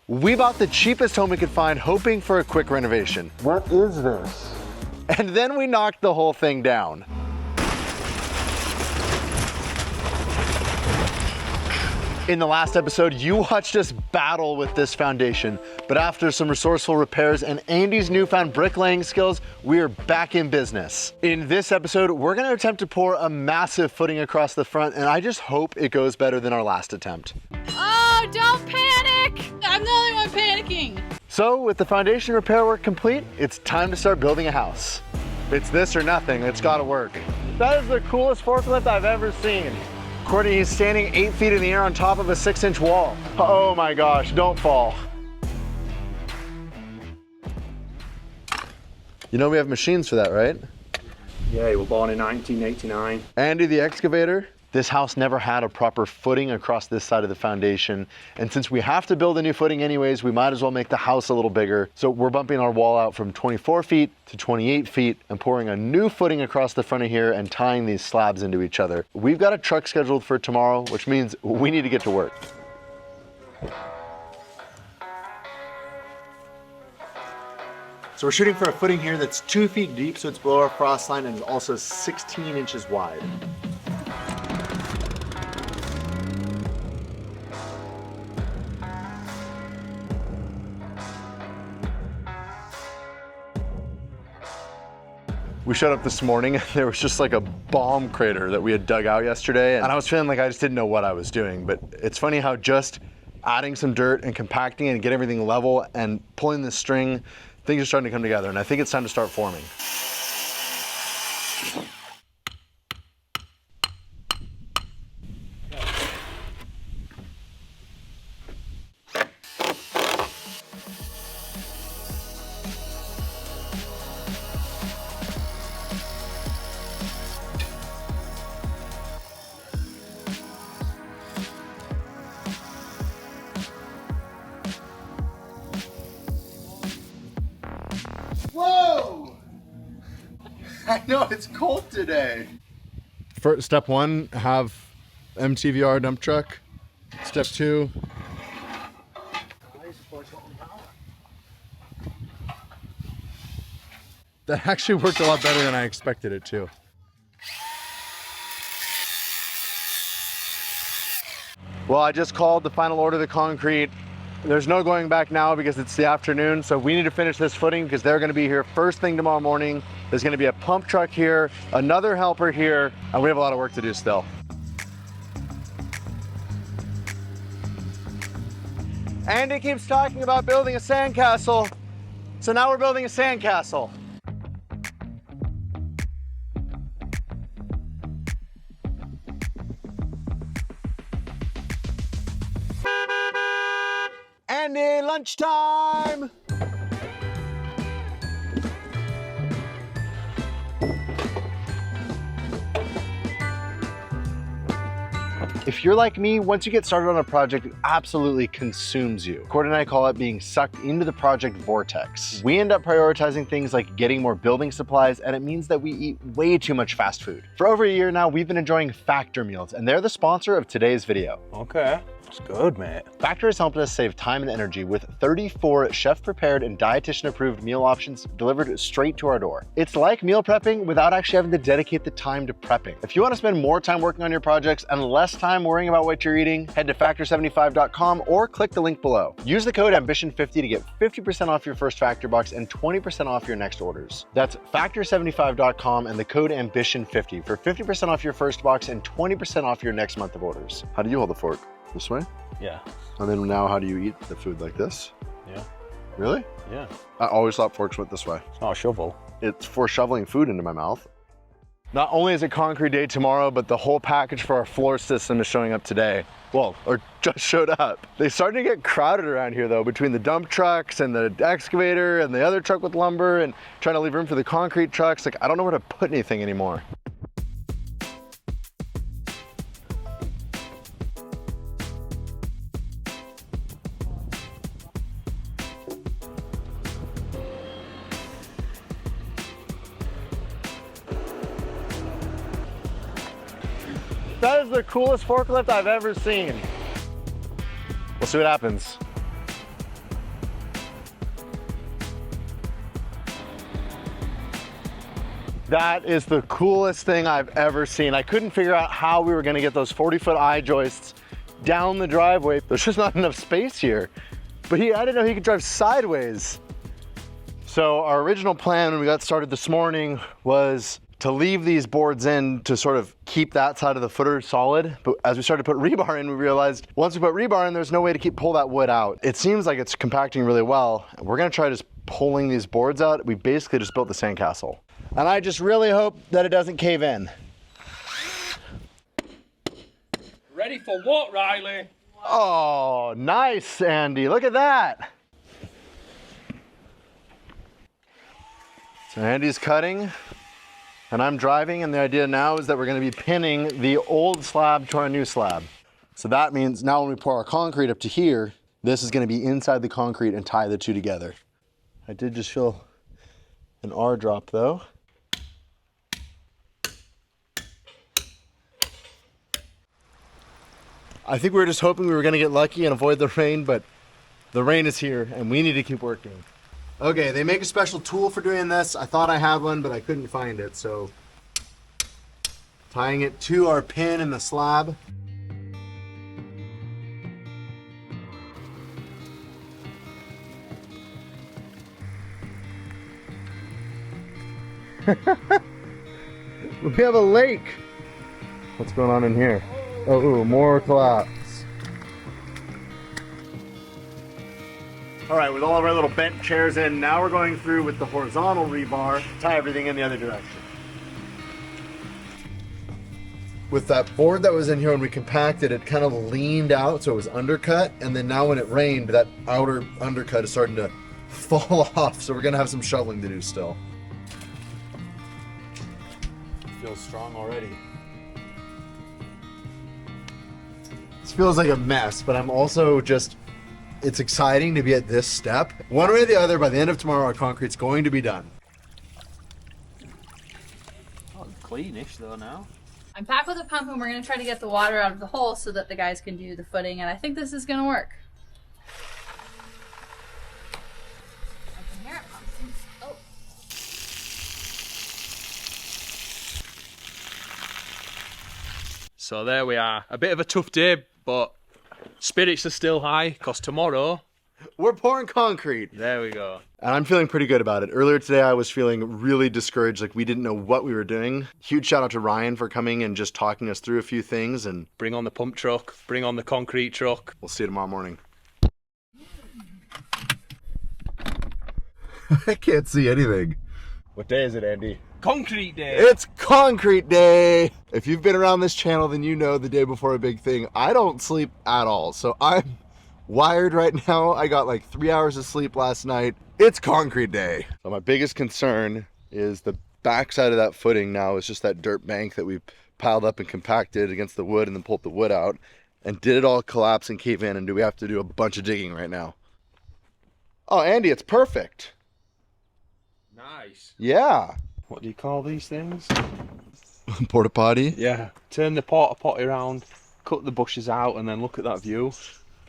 We bought the cheapest home we could find, hoping for a quick renovation. What is this? And then we knocked the whole thing down. In the last episode, you watched us battle with this foundation, but after some resourceful repairs and Andy's newfound bricklaying skills, we are back in business. In this episode, we're gonna attempt to pour a massive footing across the front, and I just hope it goes better than our last attempt. Oh, don't panic! I'm the only one panicking. So with the foundation repair work complete, it's time to start building a house. It's this or nothing, it's gotta work. That is the coolest forklift I've ever seen. Courtney is standing 8 feet in the air on top of a 6-inch wall. Oh my gosh, don't fall. You know we have machines for that, right? Yeah, you were born in 1989. Andy the excavator. This house never had a proper footing across this side of the foundation. And since we have to build a new footing anyways, we might as well make the house a little bigger. So we're bumping our wall out from 24 feet to 28 feet and pouring a new footing across the front of here and tying these slabs into each other. We've got a truck scheduled for tomorrow, which means we need to get to work. So we're shooting for a footing here that's 2 feet deep, so it's below our frost line, and is also 16 inches wide. We showed up this morning and there was just like a bomb crater that we had dug out yesterday, and I was feeling like I just didn't know what I was doing. But it's funny how just adding some dirt and compacting and get everything level and pulling the string, things are starting to come together, and I think it's time to start forming. Whoa! I know it's cold today. First, step one, have MTVR dump truck. Step two, that actually worked a lot better than I expected it to. Well, I just called the final order of the concrete. There's no going back now because it's the afternoon, so we need to finish this footing because they're gonna be here first thing tomorrow morning. There's gonna be a pump truck here, another helper here, and we have a lot of work to do still. Andy keeps talking about building a sandcastle, so now we're building a sandcastle. Andy, lunchtime! If you're like me, once you get started on a project, it absolutely consumes you. Cord and I call it being sucked into the project vortex. We end up prioritizing things like getting more building supplies, and it means that we eat way too much fast food. For over a year now, we've been enjoying Factor meals, and they're the sponsor of today's video. Okay, that's good, mate. Factor has helped us save time and energy with 34 chef-prepared and dietitian-approved meal options delivered straight to our door. It's like meal prepping without actually having to dedicate the time to prepping. If you want to spend more time working on your projects and less time worrying about what you're eating, head to factor75.com or click the link below. Use the code AMBITION50 to get 50% off your first Factor box and 20% off your next orders. That's factor75.com and the code AMBITION50 for 50% off your first box and 20% off your next month of orders. How do you hold the fork? This way? Yeah. And then now how do you eat the food, like this? Yeah. Really? Yeah. I always thought forks went this way. It's not a shovel. It's for shoveling food into my mouth. Not only is it concrete day tomorrow, but the whole package for our floor system is showing up today. Well, or just showed up. They started to get crowded around here though, between the dump trucks and the excavator and the other truck with lumber and trying to leave room for the concrete trucks. Like, I don't know where to put anything anymore. That is the coolest forklift I've ever seen. We'll see what happens. That is the coolest thing I've ever seen. I couldn't figure out how we were gonna get those 40-foot eye joists down the driveway. There's just not enough space here. But I didn't know he could drive sideways. So our original plan when we got started this morning was to leave these boards in to sort of keep that side of the footer solid. But as we started to put rebar in, we realized once we put rebar in, there's no way to pull that wood out. It seems like it's compacting really well. We're gonna try just pulling these boards out. We basically just built the sandcastle. And I just really hope that it doesn't cave in. Ready for what, Riley? Oh, nice, Andy. Look at that. So Andy's cutting and I'm driving, and the idea now is that we're going to be pinning the old slab to our new slab. So that means now when we pour our concrete up to here, this is going to be inside the concrete and tie the two together. I did just feel an R drop though. I think we were just hoping we were gonna get lucky and avoid the rain, but the rain is here and we need to keep working. Okay, they make a special tool for doing this. I thought I had one, but I couldn't find it, so tying it to our pin in the slab. We have a lake. What's going on in here? Oh, ooh, more collapse. All right, with all of our little bent chairs in, now we're going through with the horizontal rebar to tie everything in the other direction. With that board that was in here when we compacted, it kind of leaned out, so it was undercut, and then now when it rained, that outer undercut is starting to fall off, so we're gonna have some shoveling to do still. Feels strong already. This feels like a mess, but I'm also just, it's exciting to be at this step. One way or the other, by the end of tomorrow, our concrete's going to be done. Oh, cleanish though now. I'm back with a pump and we're going to try to get the water out of the hole so that the guys can do the footing, and I think this is going to work. I can hear it pumping. Oh. So there we are. A bit of a tough day, but spirits are still high because tomorrow We're pouring concrete. there we go. And I'm feeling pretty good about it. Earlier today, I was feeling really discouraged, like we didn't know what we were doing. Huge shout out to Ryan for coming and just talking us through a few things, and Bring on the pump truck, bring on the concrete truck. we'll see you tomorrow morning. I can't see anything. What day is it, Andy? Concrete day. It's concrete day. If you've been around this channel, then you know the day before a big thing, I don't sleep at all. So I'm wired right now. I got like 3 hours of sleep last night. It's concrete day. So my biggest concern is the backside of that footing now is just that dirt bank that we piled up and compacted against the wood and then pulled the wood out. And did it all collapse and cave in, and do we have to do a bunch of digging right now? Oh, Andy, it's perfect. Nice. Yeah. What do you call these things? Porta potty? Yeah. Turn the porta potty around, cut the bushes out, and then look at that view.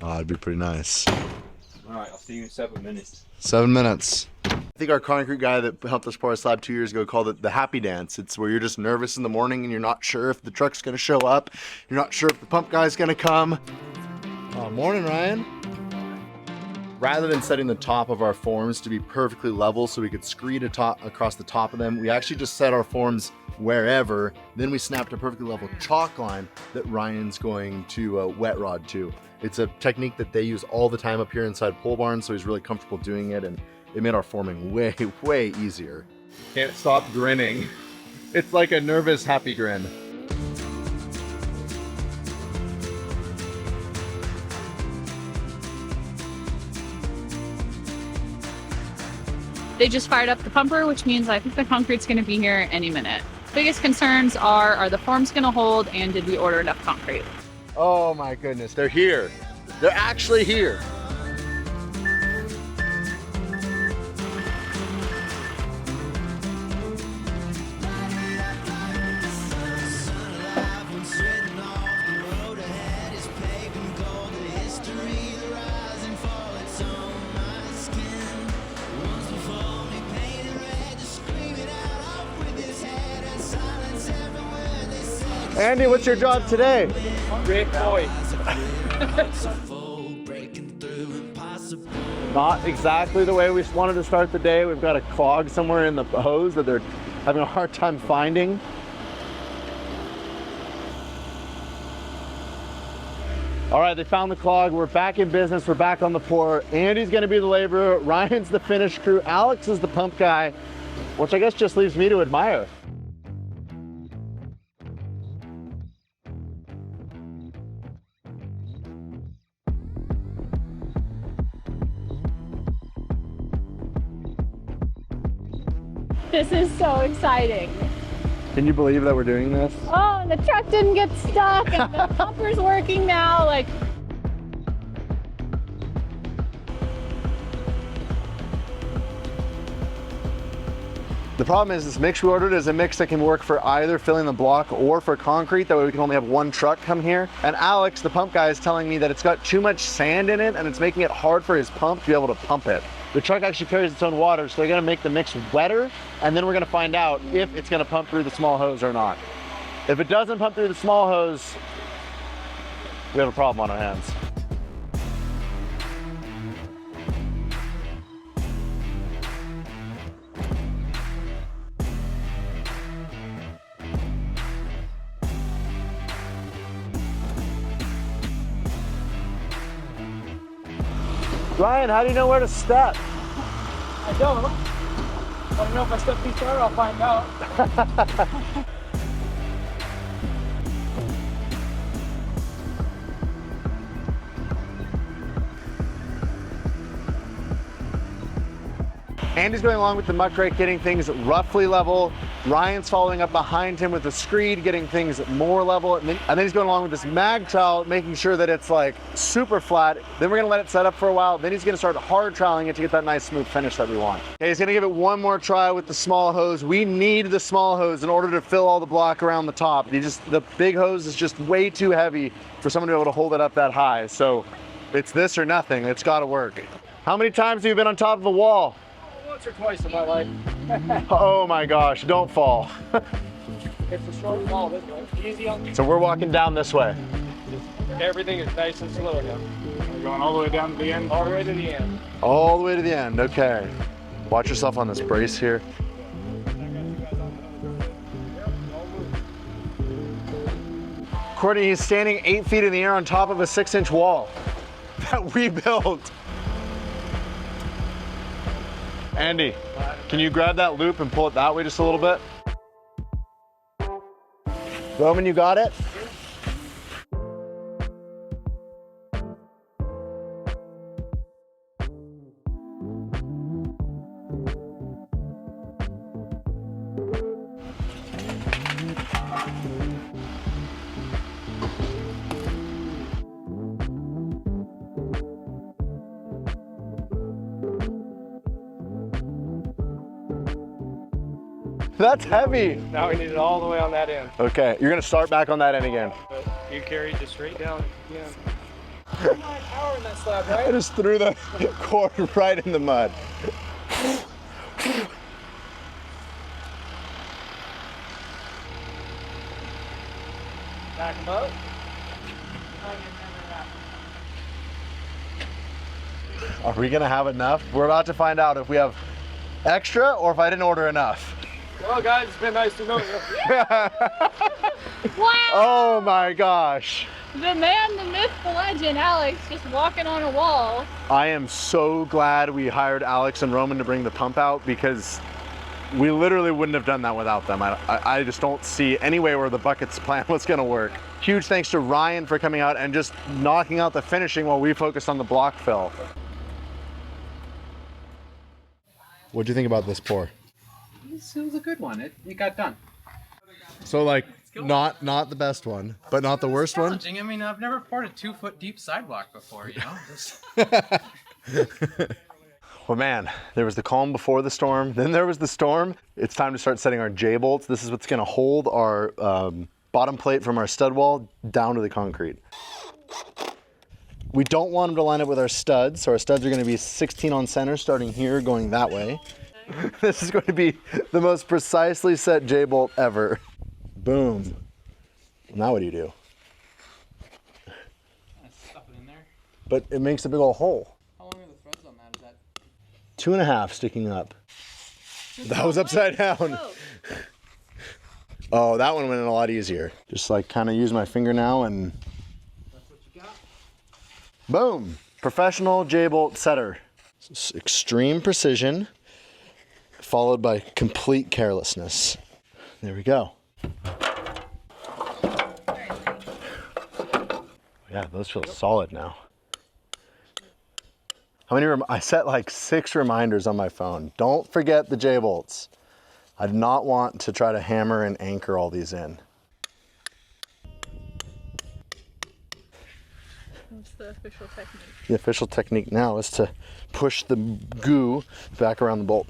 Oh, it'd be pretty nice. Alright, I'll see you in 7 minutes. 7 minutes. I think our concrete guy that helped us pour our slab 2 years ago called it the happy dance. It's where you're just nervous in the morning and you're not sure if the truck's gonna show up. You're not sure if the pump guy's gonna come. Oh, morning, Ryan. Rather than setting the top of our forms to be perfectly level so we could screed across the top of them, we actually just set our forms wherever. Then we snapped a perfectly level chalk line that Ryan's going to wet rod to. It's a technique that they use all the time up here inside pole barns, so he's really comfortable doing it, and it made our forming way, way easier. Can't stop grinning. It's like a nervous, happy grin. They just fired up the pumper, which means I think the concrete's going to be here any minute. Biggest concerns are the forms going to hold, and did we order enough concrete? Oh my goodness, they're here. They're actually here. Andy, what's your job today? Great boy. Not exactly the way we wanted to start the day. We've got a clog somewhere in the hose that they're having a hard time finding. All right, they found the clog. We're back in business. We're back on the pour. Andy's gonna be the laborer. Ryan's the finish crew. Alex is the pump guy, which I guess just leaves me to admire. This is so exciting. Can you believe that we're doing this? Oh, and the truck didn't get stuck and the pumper's working now. Like, The problem is this mix we ordered is a mix that can work for either filling the block or for concrete. That way we can only have one truck come here. And Alex, the pump guy, is telling me that it's got too much sand in it and it's making it hard for his pump to be able to pump it. The truck actually carries its own water, so they're gonna make the mix wetter, and then we're gonna find out if it's gonna pump through the small hose or not. If it doesn't pump through the small hose, we have a problem on our hands. Ryan, how do you know where to step? I don't. I don't know if I step too far, I'll find out. Andy's going along with the muck rake, getting things roughly level. Ryan's following up behind him with the screed, getting things more level. And then he's going along with this mag trowel, making sure that it's like super flat. Then we're gonna let it set up for a while. Then he's gonna start hard troweling it to get that nice smooth finish that we want. Okay, he's gonna give it one more try with the small hose. We need the small hose in order to fill all the block around the top. The big hose is just way too heavy for someone to be able to hold it up that high. So it's this or nothing. It's gotta work. How many times have you been on top of a wall? Once or twice in my life. Oh my gosh, don't fall. It's a short wall, this way. Easy on. So we're walking down this way. Everything is nice and slow now. We're going all the way down to the end. All the way to the end. All the way to the end, okay. Watch yourself on this brace here. Courtney, he's standing 8 feet in the air on top of a 6-inch wall that we built. Andy, can you grab that loop and pull it that way just a little bit? Roman, you got it? That's heavy. Now we need it all the way on that end. Okay, you're gonna start back on that end again. But you carried it straight down. Yeah. There's my power in that slab, I right? just threw the cord right in the mud. Back them up. Are we gonna have enough? We're about to find out if we have extra or if I didn't order enough. Well, guys, it's been nice to know you. wow! Oh my gosh. The man, the myth, the legend, Alex, just walking on a wall. I am so glad we hired Alex and Roman to bring the pump out because we literally wouldn't have done that without them. I just don't see any way where the buckets plan was gonna work. Huge thanks to Ryan for coming out and just knocking out the finishing while we focused on the block fill. What do you think about this pour? This was a good one. It got done. So like, not the best one, but not the worst one? Challenging. I mean, I've never poured a 2-foot deep sidewalk before, you know? Well, man, there was the calm before the storm, then there was the storm. It's time to start setting our J-bolts. This is what's gonna hold our bottom plate from our stud wall down to the concrete. We don't want them to line up with our studs, so our studs are gonna be 16 on center, starting here, going that way. This is going to be the most precisely set J-bolt ever. Boom. Now what do you do? Stuff it in there. But it makes a big old hole. How long are the threads on that? Is that 2.5 sticking up. That was upside down. Oh, that one went in a lot easier. Just like kind of use my finger now and that's what you got? boom. Professional J-bolt setter. Extreme precision followed by complete carelessness. There we go. Yeah, those feel solid now. How many? I set like 6 reminders on my phone. Don't forget the J-bolts. I do not want to try to hammer and anchor all these in. What's the official technique? The official technique now is to push the goo back around the bolt.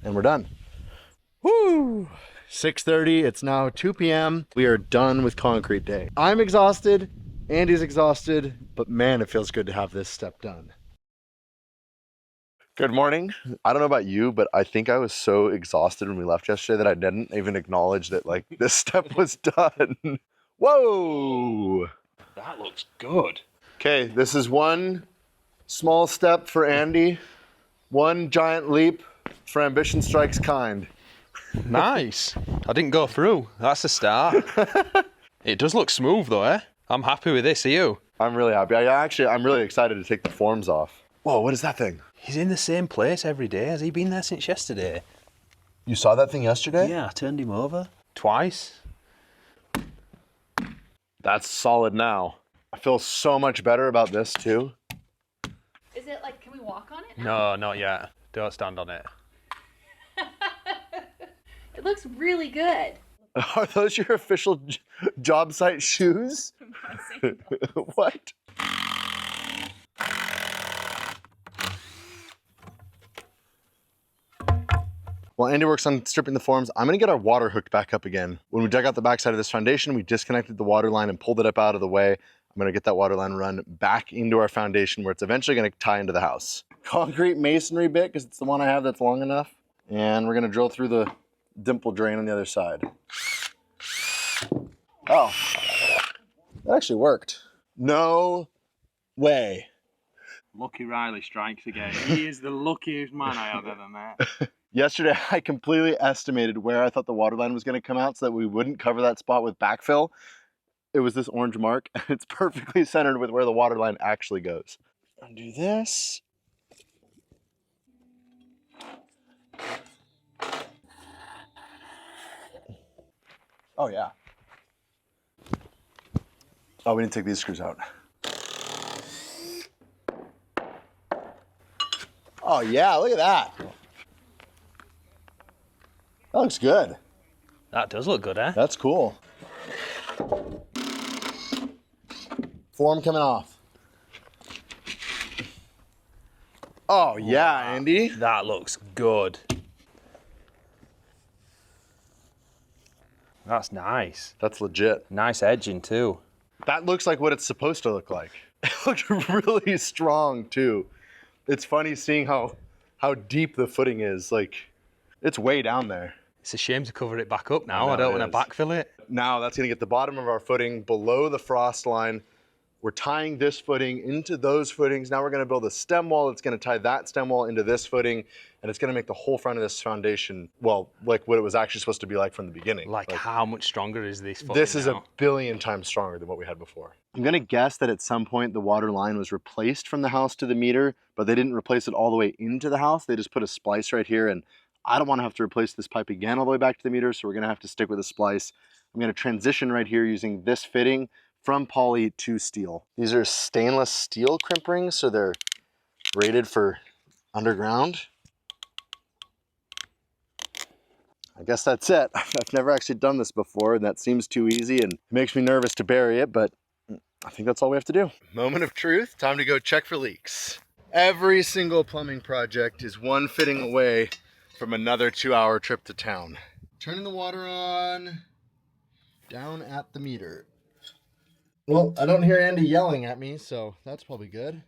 And we're done. Woo! 6:30, it's now 2 p.m. We are done with concrete day. I'm exhausted, Andy's exhausted, but man, it feels good to have this step done. Good morning. I don't know about you, but I think I was so exhausted when we left yesterday that I didn't even acknowledge that like this step was done. Whoa! That looks good. Okay, this is one small step for Andy, one giant leap for Ambition Strikes Kind. Nice. I didn't go through. That's a start. It does look smooth though, eh? I'm happy with this, are you? I'm really happy. I'm really excited to take the forms off. Whoa, what is that thing? He's in the same place every day. Has he been there since yesterday? You saw that thing yesterday? Yeah, I turned him over. Twice. That's solid now. I feel so much better about this too. Is it like, can we walk on it? No, not yet. Don't stand on it. It looks really good. Are those your official job site shoes? What? While Andy works on stripping the forms, I'm gonna get our water hooked back up again. When we dug out the backside of this foundation, we disconnected the water line and pulled it up out of the way. I'm gonna get that water line run back into our foundation where it's eventually gonna tie into the house. Concrete masonry bit, because it's the one I have that's long enough. And we're gonna drill through the dimple drain on the other side. Oh, that actually worked. No way. Lucky Riley strikes again. He is the luckiest man I have ever met. Yesterday, I completely estimated where I thought the water line was going to come out so that we wouldn't cover that spot with backfill. It was this orange mark. It's perfectly centered with where the water line actually goes. Undo this. Oh, yeah. Oh, we didn't take these screws out. Oh, yeah, look at that. That looks good. That does look good, eh? That's cool. Form coming off. Oh, yeah, Andy. That looks good. That's nice. That's legit. Nice edging too. That looks like what it's supposed to look like. It looks really strong too. It's funny seeing how deep the footing is. Like, it's way down there. It's a shame to cover it back up now. I I know don't it want to backfill it. Now that's gonna get the bottom of our footing below the frost line. We're tying this footing into those footings. Now we're gonna build a stem wall that's gonna tie that stem wall into this footing, and it's gonna make the whole front of this foundation, well, like what it was actually supposed to be like from the beginning. Like how much stronger is this footing This is now? a billion times stronger than what we had before. I'm gonna guess that at some point the water line was replaced from the house to the meter, but they didn't replace it all the way into the house. They just put a splice right here, and I don't wanna have to replace this pipe again all the way back to the meter, so we're gonna have to stick with a splice. I'm gonna transition right here using this fitting from poly to steel. These are stainless steel crimp rings, so they're rated for underground. I guess that's it. I've never actually done this before, and that seems too easy, and it makes me nervous to bury it, but I think that's all we have to do. Moment of truth, time to go check for leaks. Every single plumbing project is one fitting away from another 2-hour trip to town. Turning the water on, down at the meter. Well, I don't hear Andy yelling at me, so that's probably good.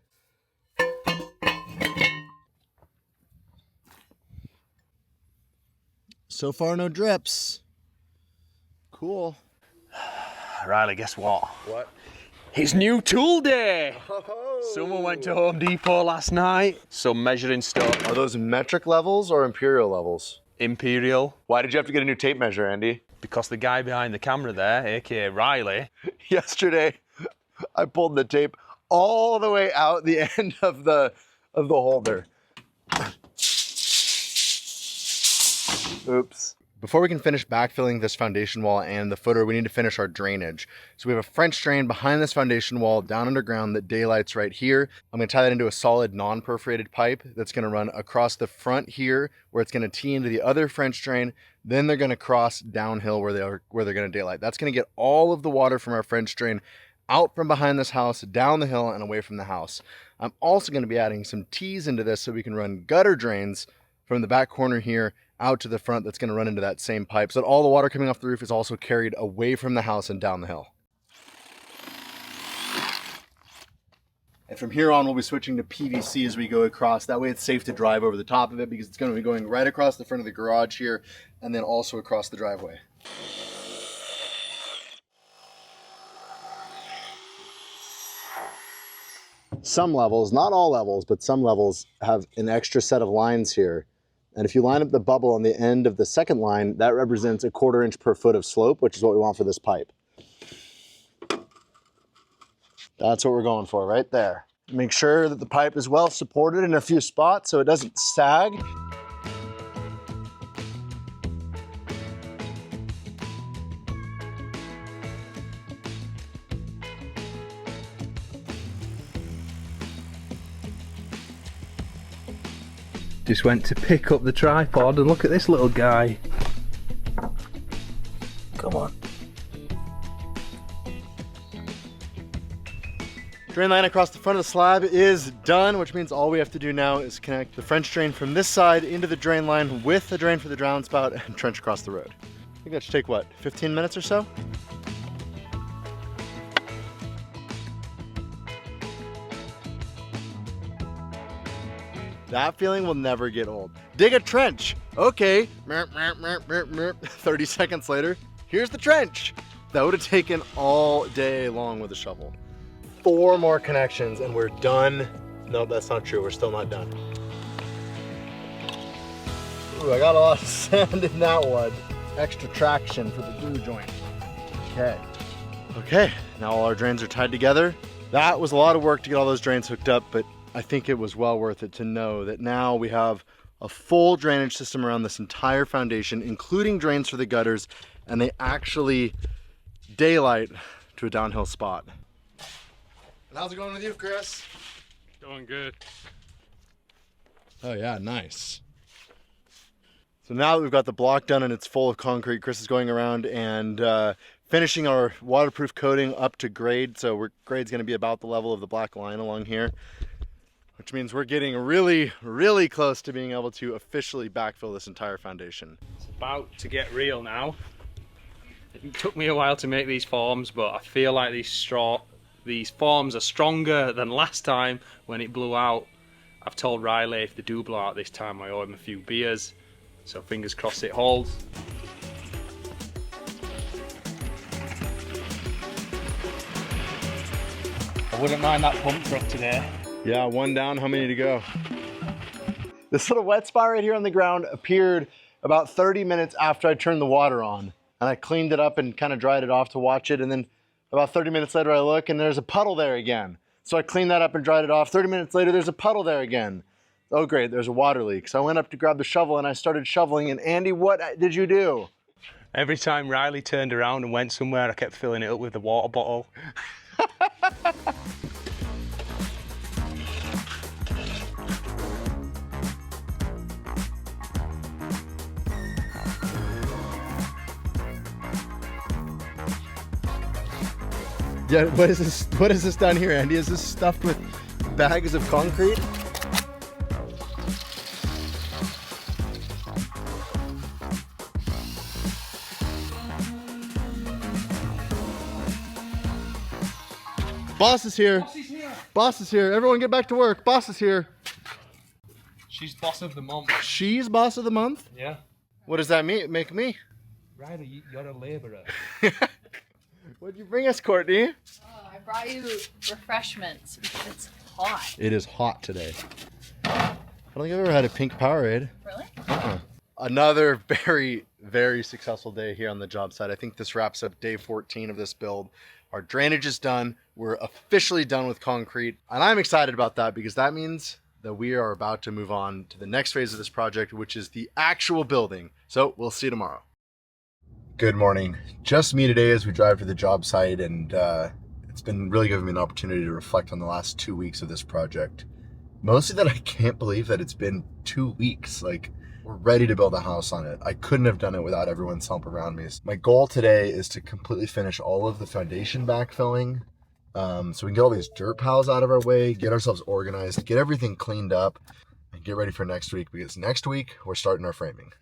So far, no drips. Cool. Riley, guess what? What? It's new tool day! Oh. Someone went to Home Depot last night. Some measuring stuff. Are those metric levels or imperial levels? Imperial. Why did you have to get a new tape measure, Andy? Because the guy behind the camera there, aka Riley, Yesterday, I pulled the tape all the way out the end of the holder. Oops. Before we can finish backfilling this foundation wall and the footer, we need to finish our drainage. So we have a French drain behind this foundation wall down underground that daylights right here. I'm gonna tie that into a solid non-perforated pipe that's gonna run across the front here where it's gonna tee into the other French drain. Then they're gonna cross downhill where they're gonna daylight. That's gonna get all of the water from our French drain out from behind this house, down the hill and away from the house. I'm also gonna be adding some tees into this so we can run gutter drains from the back corner here out to the front that's going to run into that same pipe so that all the water coming off the roof is also carried away from the house and down the hill. And from here on, we'll be switching to PVC as we go across. That way it's safe to drive over the top of it because it's going to be going right across the front of the garage here and then also across the driveway. Some levels, not all levels, but some levels have an extra set of lines here. And if you line up the bubble on the end of the second line, that represents a 1/4 inch per foot of slope, which is what we want for this pipe. That's what we're going for right there. Make sure that the pipe is well supported in a few spots so it doesn't sag. just went to pick up the tripod and look at this little guy. Come on. Drain line across the front of the slab is done, which means all we have to do now is connect the French drain from this side into the drain line with the drain for the downspout and trench across the road. I think that should take, what, 15 minutes or so? That feeling will never get old. Dig a trench. Okay. 30 seconds later, here's the trench. That would have taken all day long with a shovel. 4 more connections and we're done. No, that's not true. We're still not done. Ooh, I got a lot of sand in that one. Extra traction for the glue joint. Okay. Okay, now all our drains are tied together. That was a lot of work to get all those drains hooked up, but I think it was well worth it to know that now we have a full drainage system around this entire foundation, including drains for the gutters, and they actually daylight to a downhill spot. And how's it going with you, Chris? Going good. Oh yeah, nice. So now that we've got the block done and it's full of concrete, Chris is going around and finishing our waterproof coating up to grade. So grade's gonna be about the level of the black line along here, which means we're getting really, really close to being able to officially backfill this entire foundation. It's about to get real now. It took me a while to make these forms, but I feel like these forms are stronger than last time when it blew out. I've told Riley if they do blow out this time, I owe him a few beers. So fingers crossed it holds. I wouldn't mind that pump truck today. Yeah, 1 down, how many to go? This little wet spot right here on the ground appeared about 30 minutes after I turned the water on. And I cleaned it up and kind of dried it off to watch it. And then about 30 minutes later I look and there's a puddle there again. So I cleaned that up and dried it off. 30 minutes later there's a puddle there again. Oh great, there's a water leak. So I went up to grab the shovel and I started shoveling. And Andy, what did you do? Every time Riley turned around and went somewhere, I kept filling it up with the water bottle. Yeah, what is this? What is this down here, Andy? Is this stuffed with bags of concrete? Boss is here. Boss is here. Boss is here. Everyone get back to work. Boss is here. She's boss of the month. She's boss of the month? Yeah. What does that mean? Make me? Riley, you're a labourer. What'd you bring us, Courtney? Oh, I brought you refreshments because it's hot. It is hot today. I don't think I've ever had a pink Powerade. Really? Another very, very successful day here on the job site. I think this wraps up day 14 of this build. Our drainage is done. We're officially done with concrete. And I'm excited about that because that means that we are about to move on to the next phase of this project, which is the actual building. So we'll see you tomorrow. Good morning. Just me today as we drive to the job site, and it's been really giving me an opportunity to reflect on the last 2 weeks of this project. Mostly that I can't believe that it's been 2 weeks. Like, we're ready to build a house on it. I couldn't have done it without everyone's help around me. My goal today is to completely finish all of the foundation backfilling, so we can get all these dirt piles out of our way, get ourselves organized, get everything cleaned up, and get ready for next week, because next week we're starting our framing.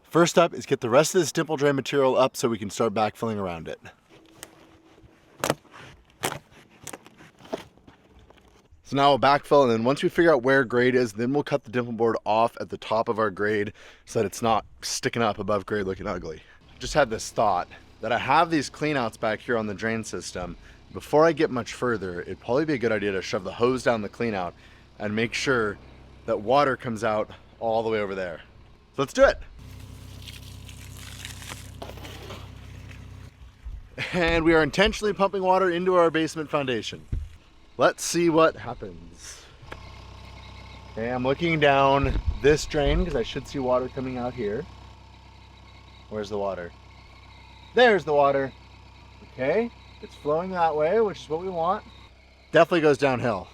First up is get the rest of this dimple drain material up so we can start backfilling around it. So now we'll backfill, and then once we figure out where grade is, then we'll cut the dimple board off at the top of our grade so that it's not sticking up above grade looking ugly. Just had this thought that I have these cleanouts back here on the drain system. Before I get much further, it'd probably be a good idea to shove the hose down the cleanout and make sure that water comes out all the way over there. So let's do it. And we are intentionally pumping water into our basement foundation. Let's see what happens. Okay, I'm looking down this drain because I should see water coming out here. Where's the water? There's the water. Okay, it's flowing that way, which is what we want. Definitely goes downhill.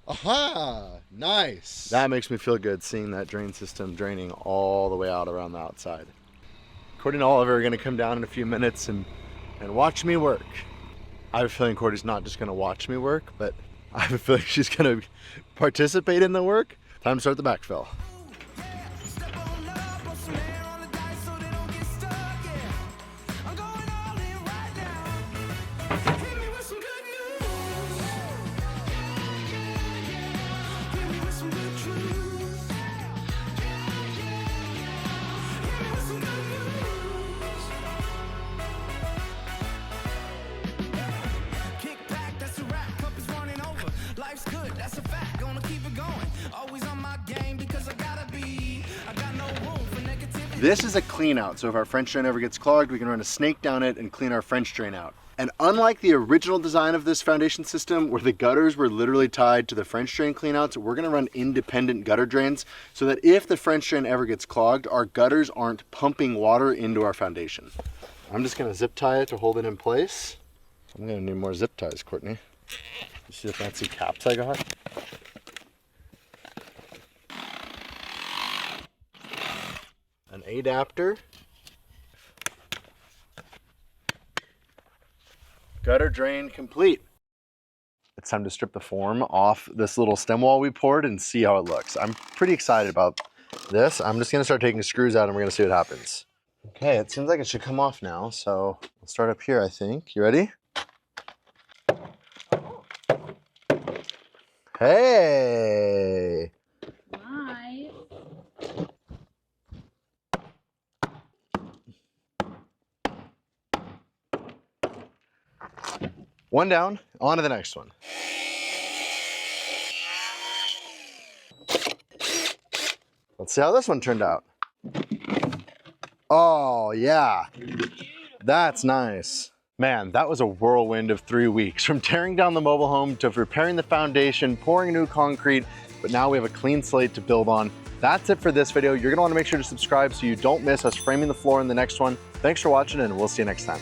Aha, nice. That makes me feel good seeing that drain system draining all the way out around the outside. Courtney and Oliver are gonna come down in a few minutes and watch me work. I have a feeling Courtney's not just gonna watch me work, but I have a feeling she's gonna participate in the work. Time to start the backfill. This is a clean out, so if our French drain ever gets clogged, we can run a snake down it and clean our French drain out. And unlike the original design of this foundation system, where the gutters were literally tied to the French drain cleanouts, we're gonna run independent gutter drains so that if the French drain ever gets clogged, our gutters aren't pumping water into our foundation. I'm just gonna zip tie it to hold it in place. I'm gonna need more zip ties, Courtney. You see the fancy caps I got? An adapter. Gutter drain complete. It's time to strip the form off this little stem wall we poured and see how it looks. I'm pretty excited about this. I'm just gonna start taking screws out and we're gonna see what happens. Okay, it seems like it should come off now, so we'll start up here, I think. You ready? Hey! Nice. One down, on to the next one. Let's see how this one turned out. Oh yeah, that's nice. Man, that was a whirlwind of 3 weeks, from tearing down the mobile home to repairing the foundation, pouring new concrete, but now we have a clean slate to build on. That's it for this video. You're gonna wanna make sure to subscribe so you don't miss us framing the floor in the next one. Thanks for watching, and we'll see you next time.